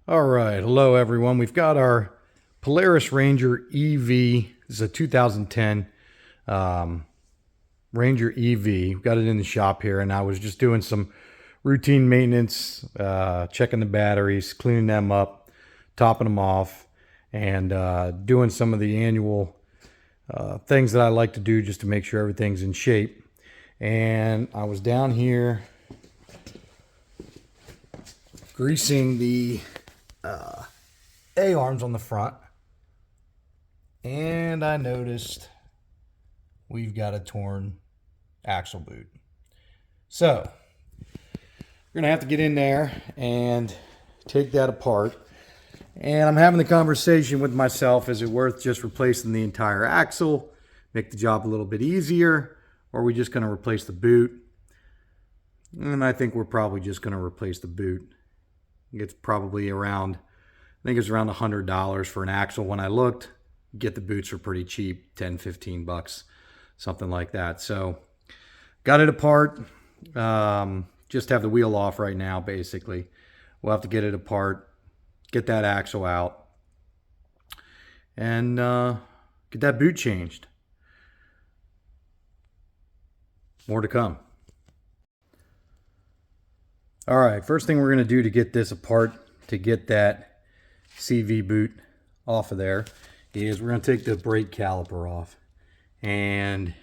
All right, hello everyone. We've got our Polaris Ranger EV. This is a 2010 Ranger EV. We've got it in the shop here, and I was just doing some routine maintenance, checking the batteries, cleaning them up, topping them off, and doing some of the annual things that I like to do just to make sure everything's in shape. And I was down here greasing the A-arms on the front, and I noticed we've got a torn axle boot. So we're gonna have to get in there and take that apart. And I'm having the conversation with myself, is it worth just replacing the entire axle, make the job a little bit easier, or are we just gonna replace the boot? And I think we're probably just gonna replace the boot. It's probably around, I think it's around $100 for an axle. When I looked, get the boots for pretty cheap, 10, 15 bucks, something like that. So got it apart. Just have the wheel off right now, basically. We'll have to get it apart, get that axle out, and get that boot changed. More to come. All right, first thing we're going to do to get this apart, to get that CV boot off of there, is we're going to take the brake caliper off. And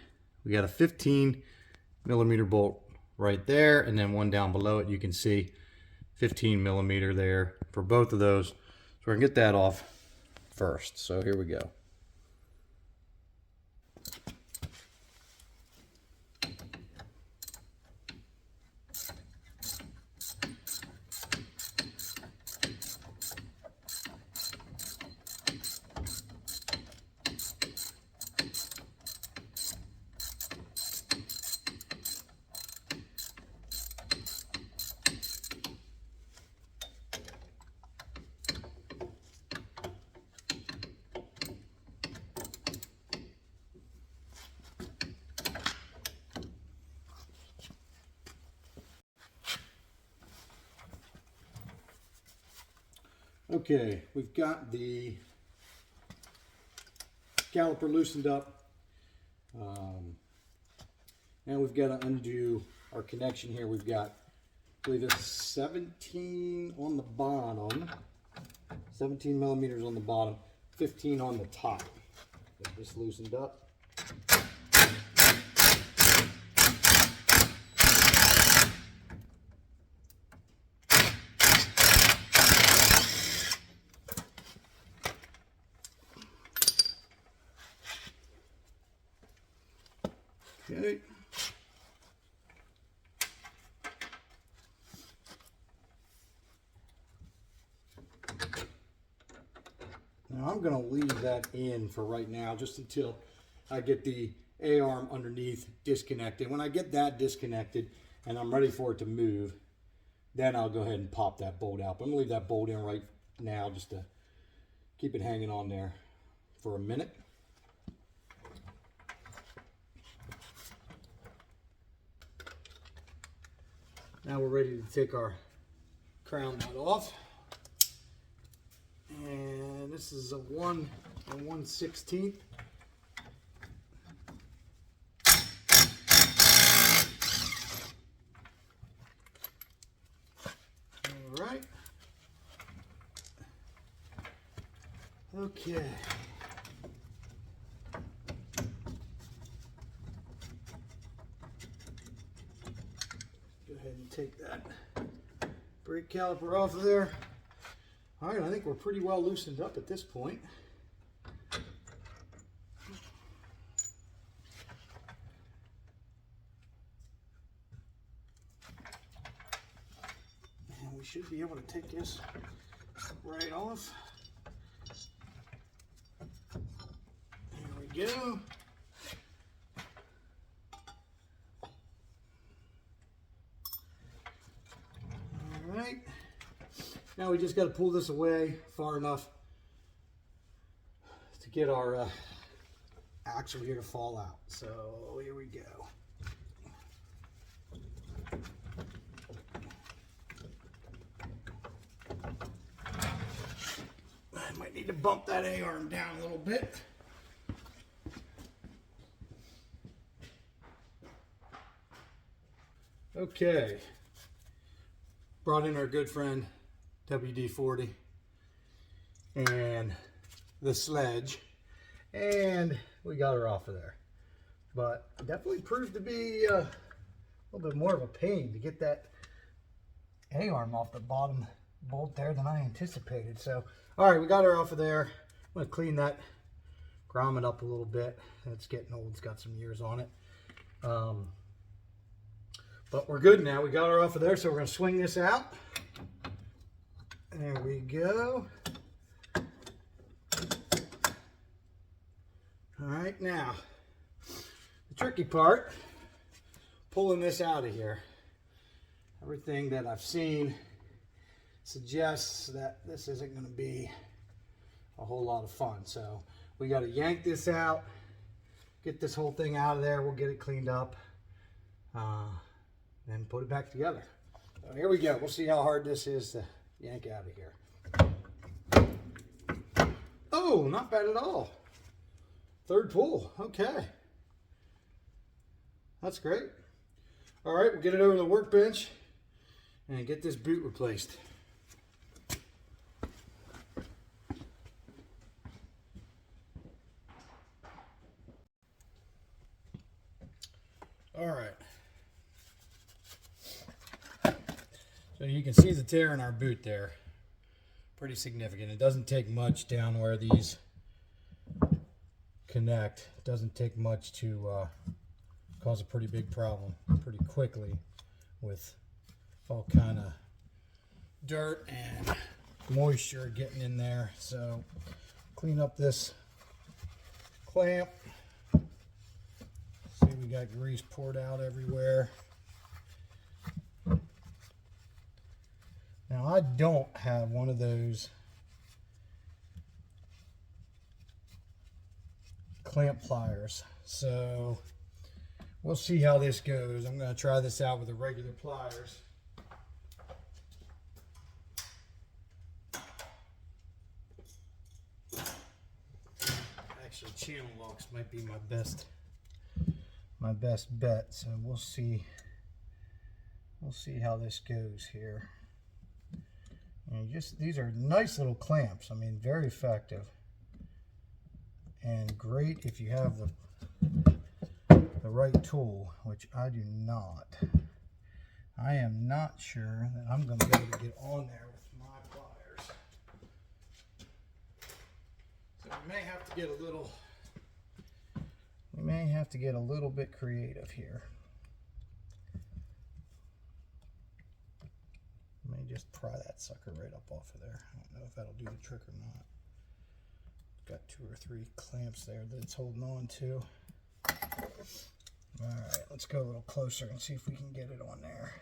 we got a 15 millimeter bolt right there, and then one down below it. You can see 15 millimeter there for both of those. So we're going to get that off first. So here we go. Okay, we've got the caliper loosened up, and we've got to undo our connection here. We've got, I believe it's 17 on the bottom, 17 millimeters on the bottom, 15 on the top. Get this loosened up. Okay. Now I'm going to leave that in for right now, just until I get the A-arm underneath disconnected. When I get that disconnected and I'm ready for it to move, then I'll go ahead and pop that bolt out. But I'm going to leave that bolt in right now just to keep it hanging on there for a minute. Now we're ready to take our crown nut off. And this is a 1 1/16. All right. Okay. Go ahead and take that brake caliper off of there. All right, I think we're pretty well loosened up at this point. And we should be able to take this right off. There we go. All right. Now we just got to pull this away far enough to get our axle here to fall out. So here we go. to bump that A-arm down a little bit. Okay. Brought in our good friend WD-40 and the sledge, and we got her off of there. But it definitely proved to be a little bit more of a pain to get that A-arm off the bottom bolt there than I anticipated. So, all right, we got her off of there. I'm going to clean that grommet up a little bit. It's getting old. It's got some years on it. But we're good now. We got her off of there, so we're going to swing this out. There we go. All right, now, the tricky part, pulling this out of here. Everything that I've seen suggests that this isn't going to be a whole lot of fun. So we got to yank this out, get this whole thing out of there. We'll get it cleaned up, then put it back together. So here we go. We'll see how hard this is to yank out of here. Oh, not bad at all. Third pull. Okay. That's great. All right, we'll get it over the workbench and get this boot replaced. All right. So you can see the tear in our boot there. Pretty significant. It doesn't take much down where these connect. It doesn't take much to cause a pretty big problem pretty quickly with all kind of dirt and moisture getting in there. So clean up this clamp. See, we got grease poured out everywhere. Now I don't have one of those clamp pliers, so we'll see how this goes. I'm going to try this out with the regular pliers. Actually, channel locks might be my best bet, so we'll see how this goes here. And these are nice little clamps. I mean, very effective and great if you have the right tool, which I do not. I am not sure that I'm going to be able to get on there with my pliers. So we may have to get a little bit creative here. Let me just pry that sucker right up off of there. I don't know if that'll do the trick or not. Got 2 or 3 clamps there that it's holding on to. All right, let's go a little closer and see if we can get it on there.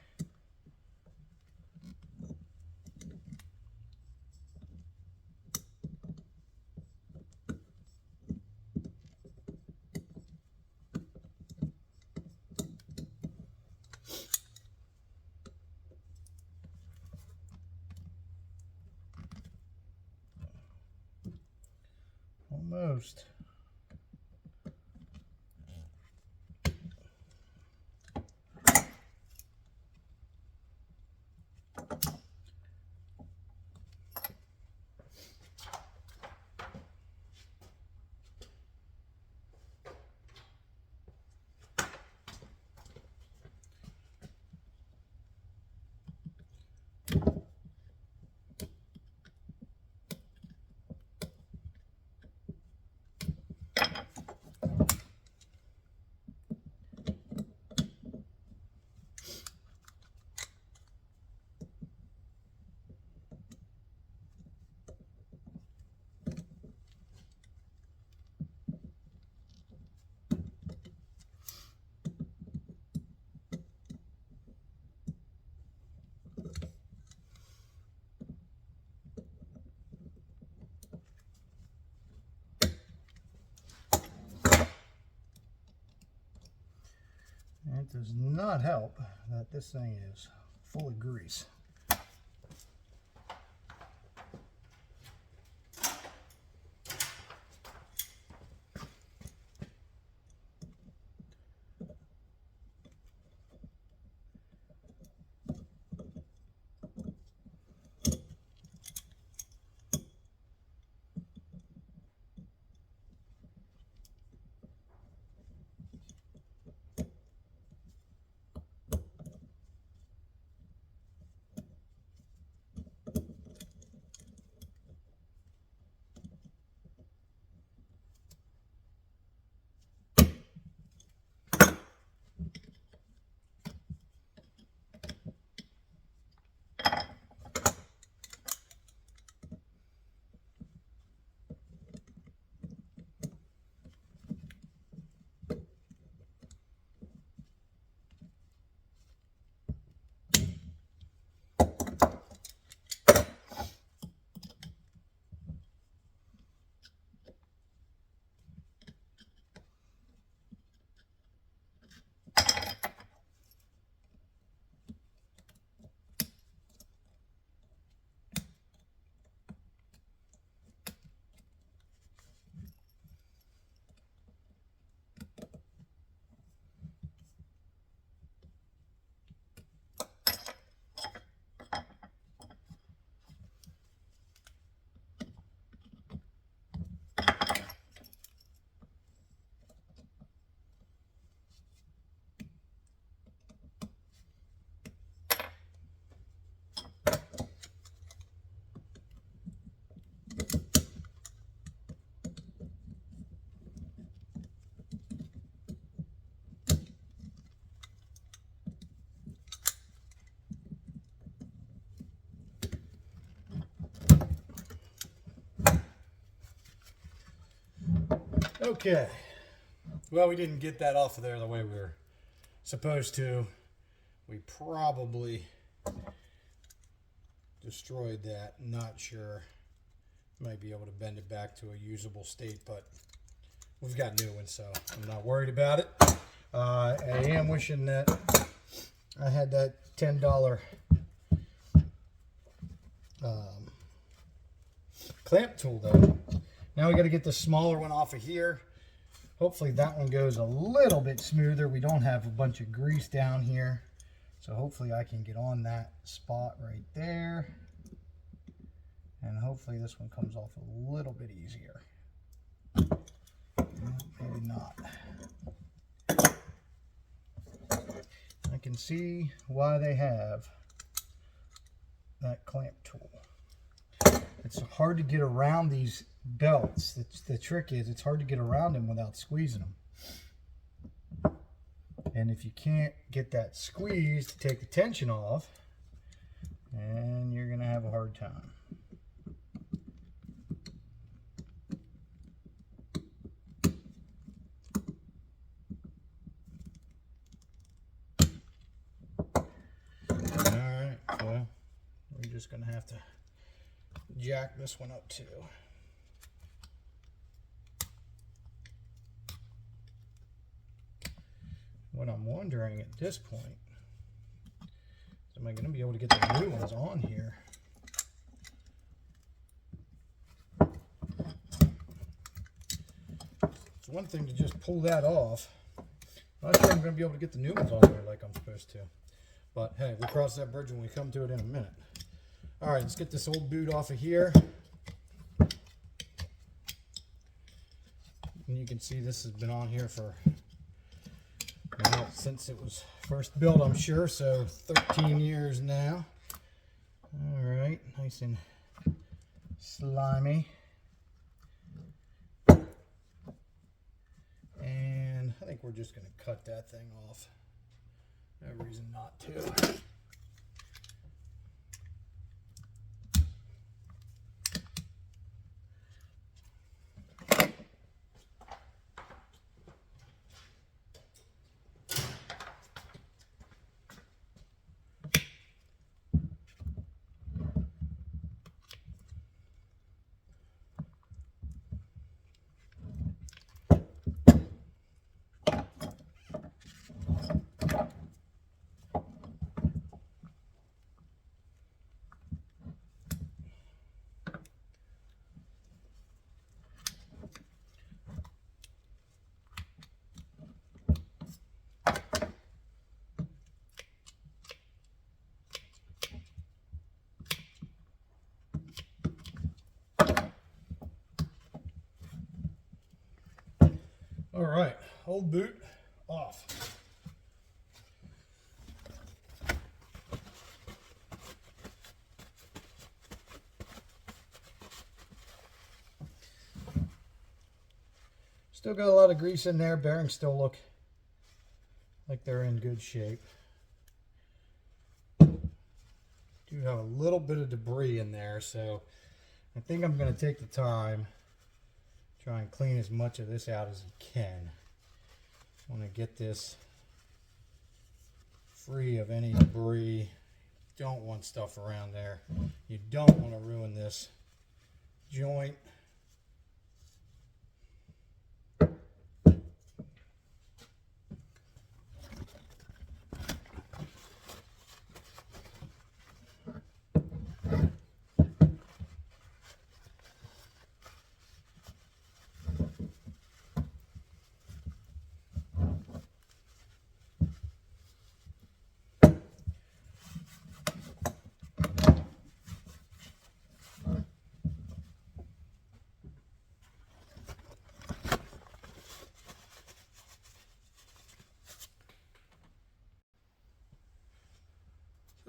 Almost. It does not help that this thing is full of grease. Okay. Well, we didn't get that off of there the way we were supposed to. We probably destroyed that. Not sure. Might be able to bend it back to a usable state, but we've got new ones, so I'm not worried about it. I am wishing that I had that $10 clamp tool though. Now we got to get the smaller one off of here. Hopefully that one goes a little bit smoother. We don't have a bunch of grease down here. So hopefully I can get on that spot right there. And hopefully this one comes off a little bit easier. Maybe not. I can see why they have that clamp tool. It's hard to get around these belts. The trick is it's hard to get around them without squeezing them. And if you can't get that squeeze to take the tension off, then you're going to have a hard time. Alright, well, we're just going to have to jack this one up too. What I'm wondering at this point is, am I going to be able to get the new ones on here? It's one thing to just pull that off. I'm not sure I'm going to be able to get the new ones on there like I'm supposed to. But hey, we'll cross that bridge when we come to it in a minute. All right, let's get this old boot off of here. And you can see this has been on here for, well, since it was first built, I'm sure, so 13 years now. All right, nice and slimy. And I think we're just going to cut that thing off. No reason not to. All right, old boot off. Still got a lot of grease in there. Bearings still look like they're in good shape. Do have a little bit of debris in there, so I think I'm going to take the time, try and clean as much of this out as you can. I want to get this free of any debris. Don't want stuff around there. You don't want to ruin this joint.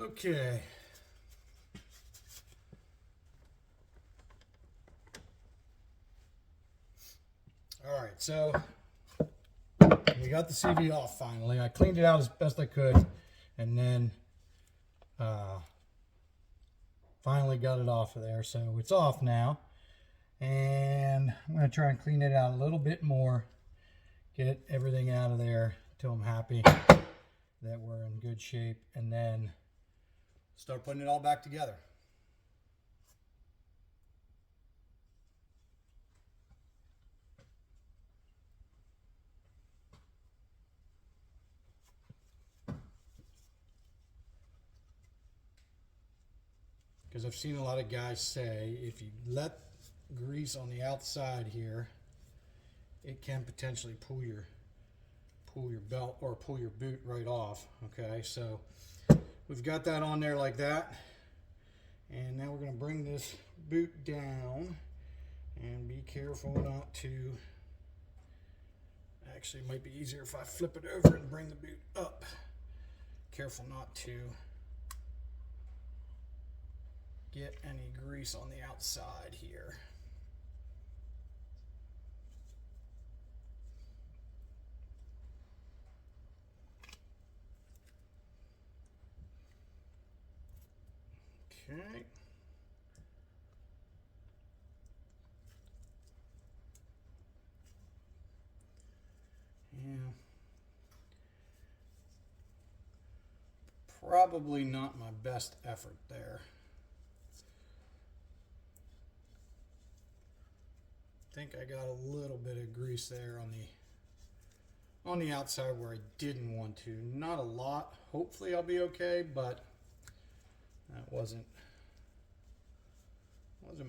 Okay. All right, so we got the CV off finally. I cleaned it out as best I could, and then finally got it off of there. So it's off now. And I'm going to try and clean it out a little bit more, get everything out of there until I'm happy that we're in good shape, and then start putting it all back together. Because I've seen a lot of guys say if you let grease on the outside here, it can potentially pull your belt or pull your boot right off. Okay, so we've got that on there like that, and now we're going to bring this boot down and be careful not to, actually it might be easier if I flip it over and bring the boot up. Careful not to get any grease on the outside here. Okay. Yeah. Probably not my best effort there. I think I got a little bit of grease there on the outside where I didn't want to. Not a lot. Hopefully I'll be okay, but that wasn't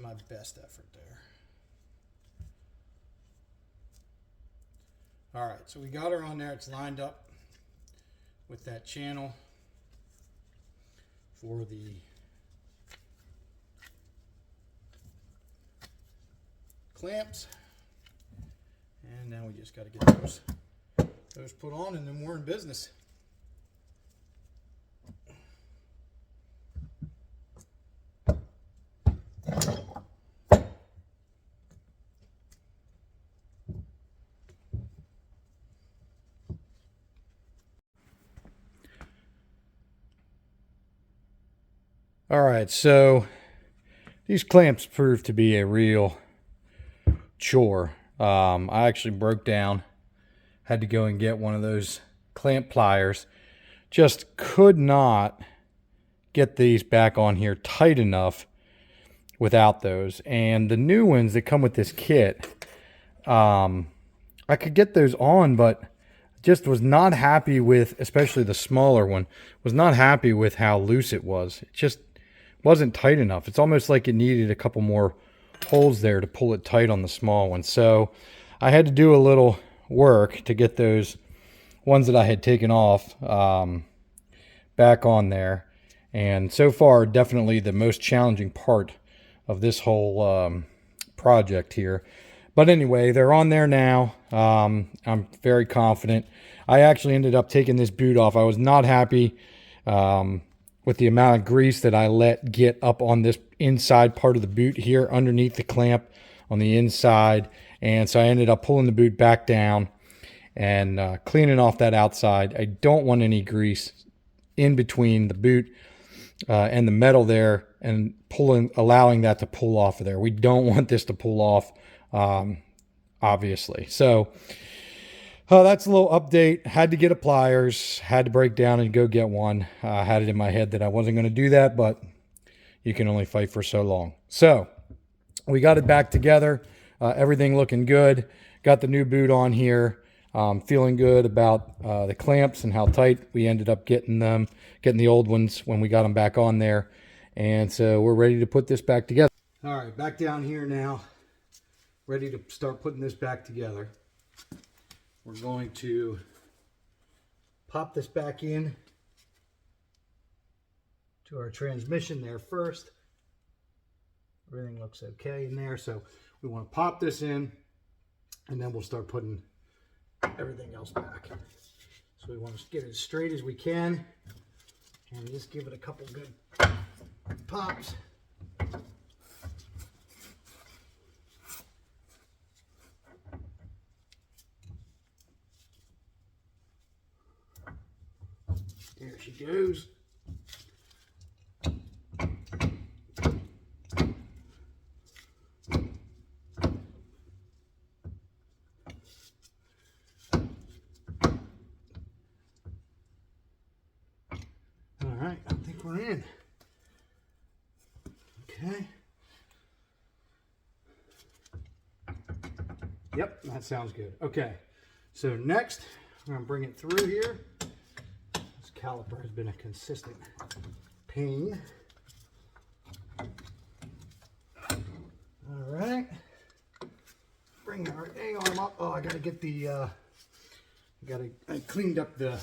my best effort there. All right, so we got her on there. It's lined up with that channel for the clamps, and now we just got to get those put on, and then we're in business. All right, so these clamps proved to be a real chore. I actually broke down, had to go and get one of those clamp pliers. Just could not get these back on here tight enough without those. And the new ones that come with this kit, I could get those on, but just was not happy with, especially the smaller one, was not happy with how loose it was. It just wasn't tight enough. It's almost like it needed a couple more holes there to pull it tight on the small one. So I had to do a little work to get those ones that I had taken off back on there. And so far, definitely the most challenging part of this whole project here. But anyway, they're on there now. I'm very confident. I actually ended up taking this boot off. I was not happy with the amount of grease that I let get up on this inside part of the boot here underneath the clamp on the inside. And so I ended up pulling the boot back down and cleaning off that outside. I don't want any grease in between the boot and the metal there, and allowing that to pull off of there. We don't want this to pull off, obviously. So that's a little update. Had to get a pliers, had to break down and go get one. I had it in my head that I wasn't going to do that, but you can only fight for so long. So we got it back together. Everything looking good. Got the new boot on here. Feeling good about the clamps and how tight we ended up getting them, getting the old ones when we got them back on there. And so we're ready to put this back together. All right, back down here now. Ready to start putting this back together. We're going to pop this back in to our transmission there first. Everything looks okay in there. So we want to pop this in, and then we'll start putting everything else back. So we want to get it as straight as we can and just give it a couple good pops. There she goes. Okay. Yep, that sounds good. Okay, so next I'm gonna bring it through here. This caliper has been a consistent pain. All right, bring our A arm up. Oh, I gotta get the, I cleaned up the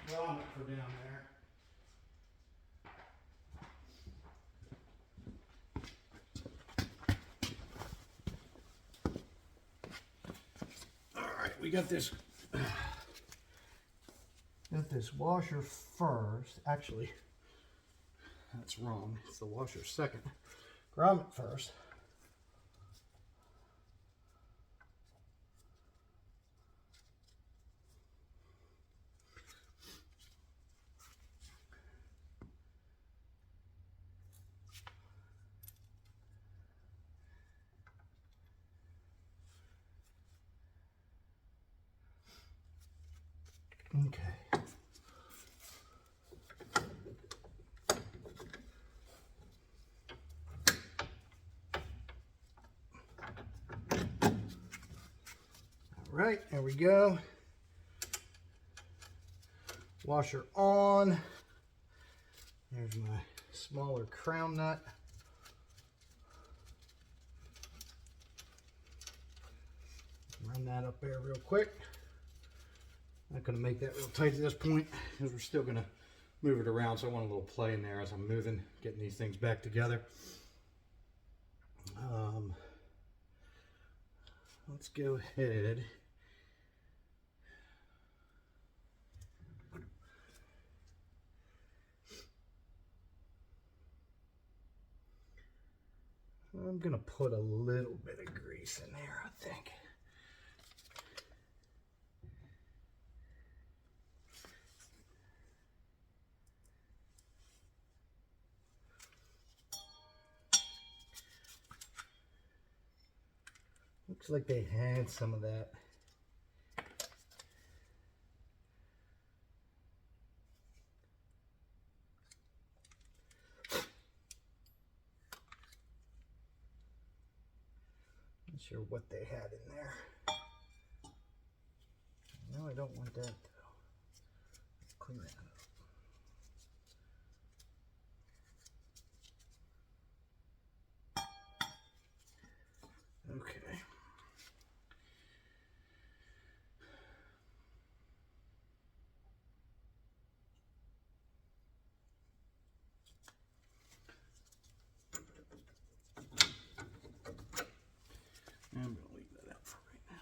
grommet for down there. We got this washer first. Actually, that's wrong. It's the washer second. Grommet first. Okay. All right, there we go. Washer on. There's my smaller crown nut. Run that up there real quick. Not going to make that real tight at this point because we're still going to move it around, so I want a little play in there as I'm moving, getting these things back together. Let's go ahead. I'm going to put a little bit of grease in there, I think. Looks like they had some of that. Not sure what they had in there. No, I don't want that though. Let's clean that up. Okay. I'm going to leave that out for right now.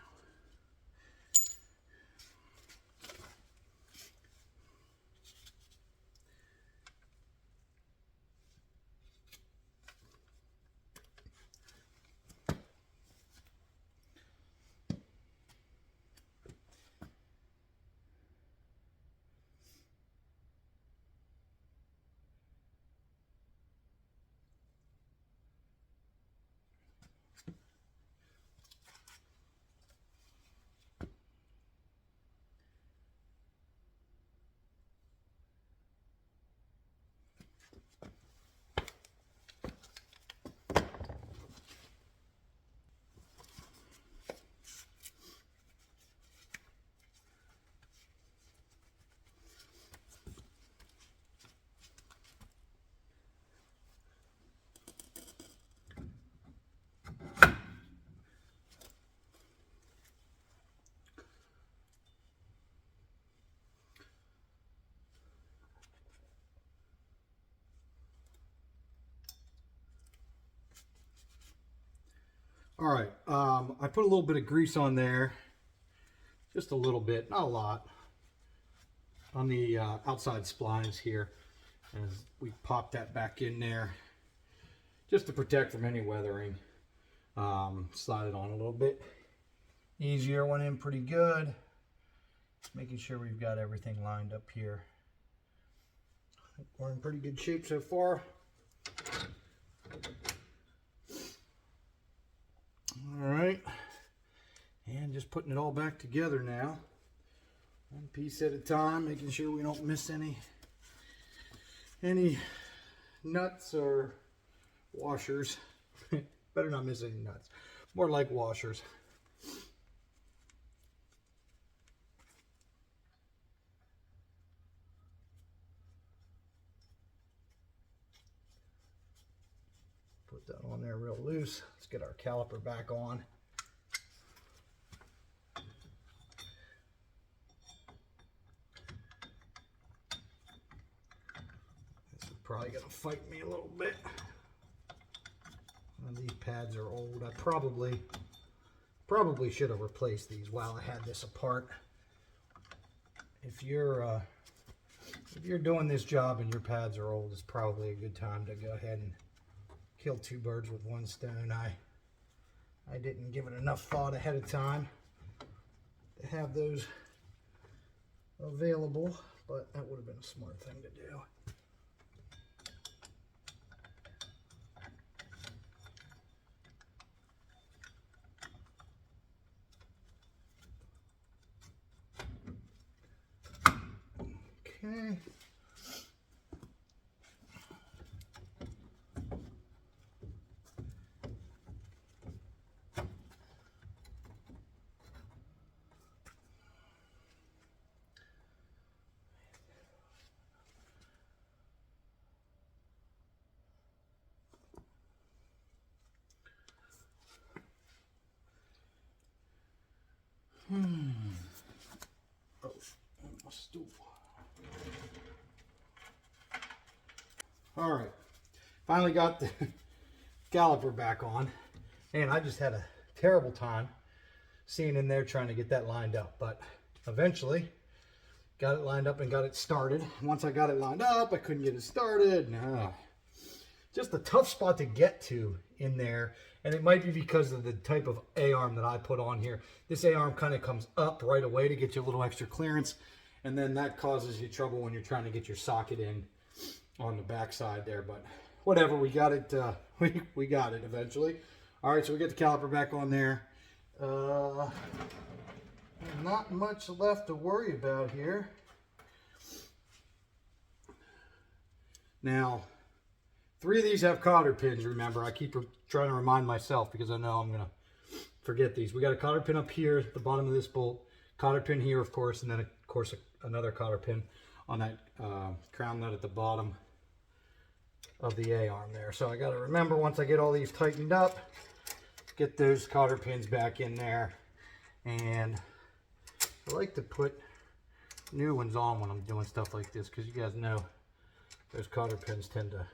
All right, I put a little bit of grease on there, just a little bit, not a lot, on the outside splines here, as we pop that back in there, just to protect from any weathering. Slide it on a little bit easier, went in pretty good. Making sure we've got everything lined up here. I think we're in pretty good shape so far. All right, and just putting it all back together now. One piece at a time, making sure we don't miss any nuts or washers. Better not miss any nuts. More like washers. Put that on there real loose. Let's get our caliper back on. This is probably gonna fight me a little bit. These pads are old. I probably should have replaced these while I had this apart. If you're doing this job and your pads are old, it's probably a good time to go ahead and kill two birds with one stone. I didn't give it enough thought ahead of time to have those available, but that would have been a smart thing to do. Okay. Oh, my stool. All right, finally got the caliper back on, and I just had a terrible time seeing in there trying to get that lined up, but eventually got it lined up and got it started. Once I got it lined up, I couldn't get it started. No, just a tough spot to get to in there, and it might be because of the type of A-arm that I put on here. This A-arm kind of comes up right away to get you a little extra clearance, and then that causes you trouble when you're trying to get your socket in on the back side there. But whatever, we got it. We got it eventually. All right, so we get the caliper back on there. Not much left to worry about here. Now, 3 of these have cotter pins, remember. I keep trying to remind myself because I know I'm going to forget these. We got a cotter pin up here at the bottom of this bolt, cotter pin here, of course, and then, of course, another cotter pin on that crown nut at the bottom of the A-arm there. So I got to remember, once I get all these tightened up, get those cotter pins back in there. And I like to put new ones on when I'm doing stuff like this, because you guys know those cotter pins tend to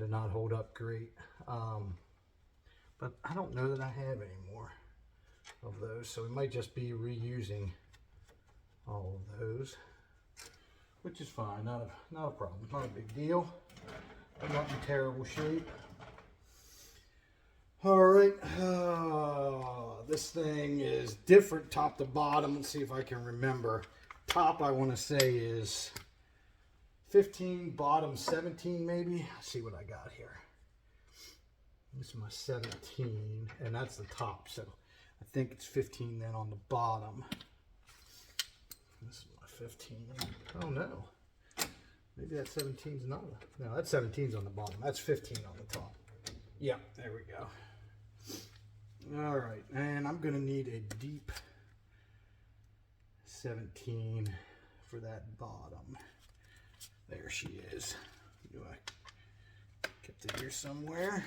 not hold up great. But I don't know that I have any more of those, so we might just be reusing all of those, which is fine. Not a problem. Not a big deal. I'm not in terrible shape. All right, this thing is different top to bottom. Let's see if I can remember. Top, I want to say, is 15, bottom 17 maybe. Let's see what I got here. This is my 17, and that's the top, so I think it's 15 then on the bottom. This is my 15. Oh no, maybe that 17 is not. No, that 17 is on the bottom. That's 15 on the top. Yeah, there we go. All right, and I'm gonna need a deep 17 for that bottom. There she is. Do I kept it here somewhere?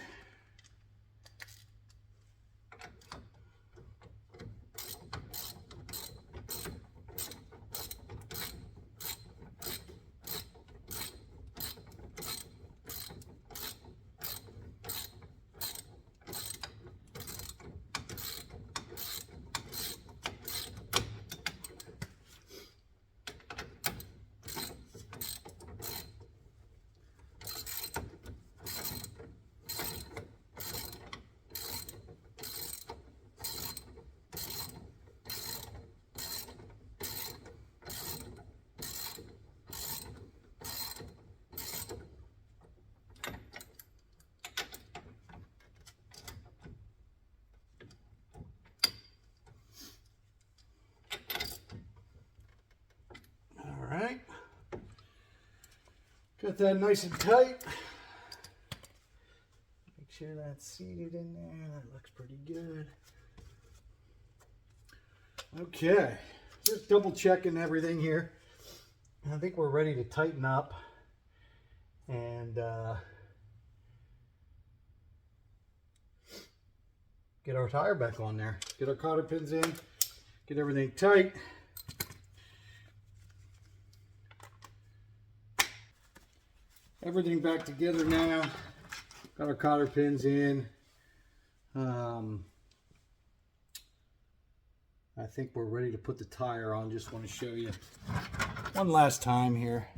Got that nice and tight. Make sure that's seated in there. That looks pretty good. Okay, just double checking everything here. I think we're ready to tighten up and get our tire back on there. Get our cotter pins in, get everything tight. Everything back together now. Got our cotter pins in. I think we're ready to put the tire on. Just want to show you one last time here.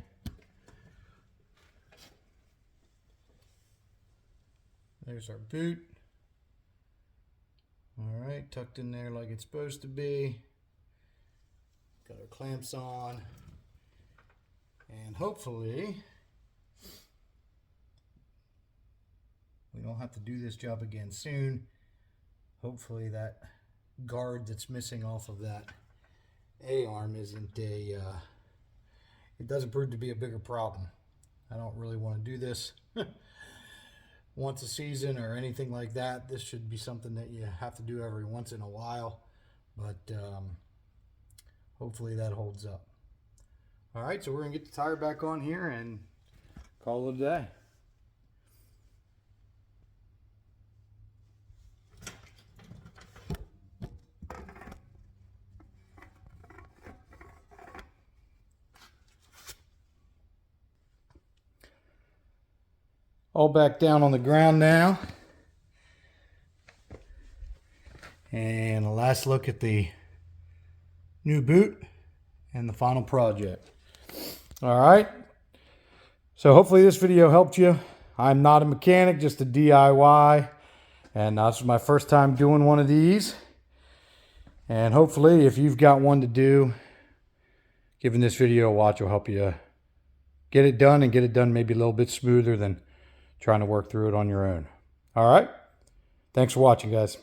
There's our boot. All right, tucked in there like it's supposed to be. Got our clamps on. And hopefully we don't have to do this job again soon. Hopefully that guard that's missing off of that A-arm isn't a, it doesn't prove to be a bigger problem. I don't really want to do this once a season or anything like that. This should be something that you have to do every once in a while, but hopefully that holds up. All right, so we're gonna get the tire back on here and call it a day. All back down on the ground now. And a last look at the new boot and the final project. All right. So hopefully this video helped you. I'm not a mechanic, just a DIY. And this is my first time doing one of these. And hopefully if you've got one to do, giving this video a watch will help you get it done and get it done maybe a little bit smoother than trying to work through it on your own. All right. Thanks for watching, guys.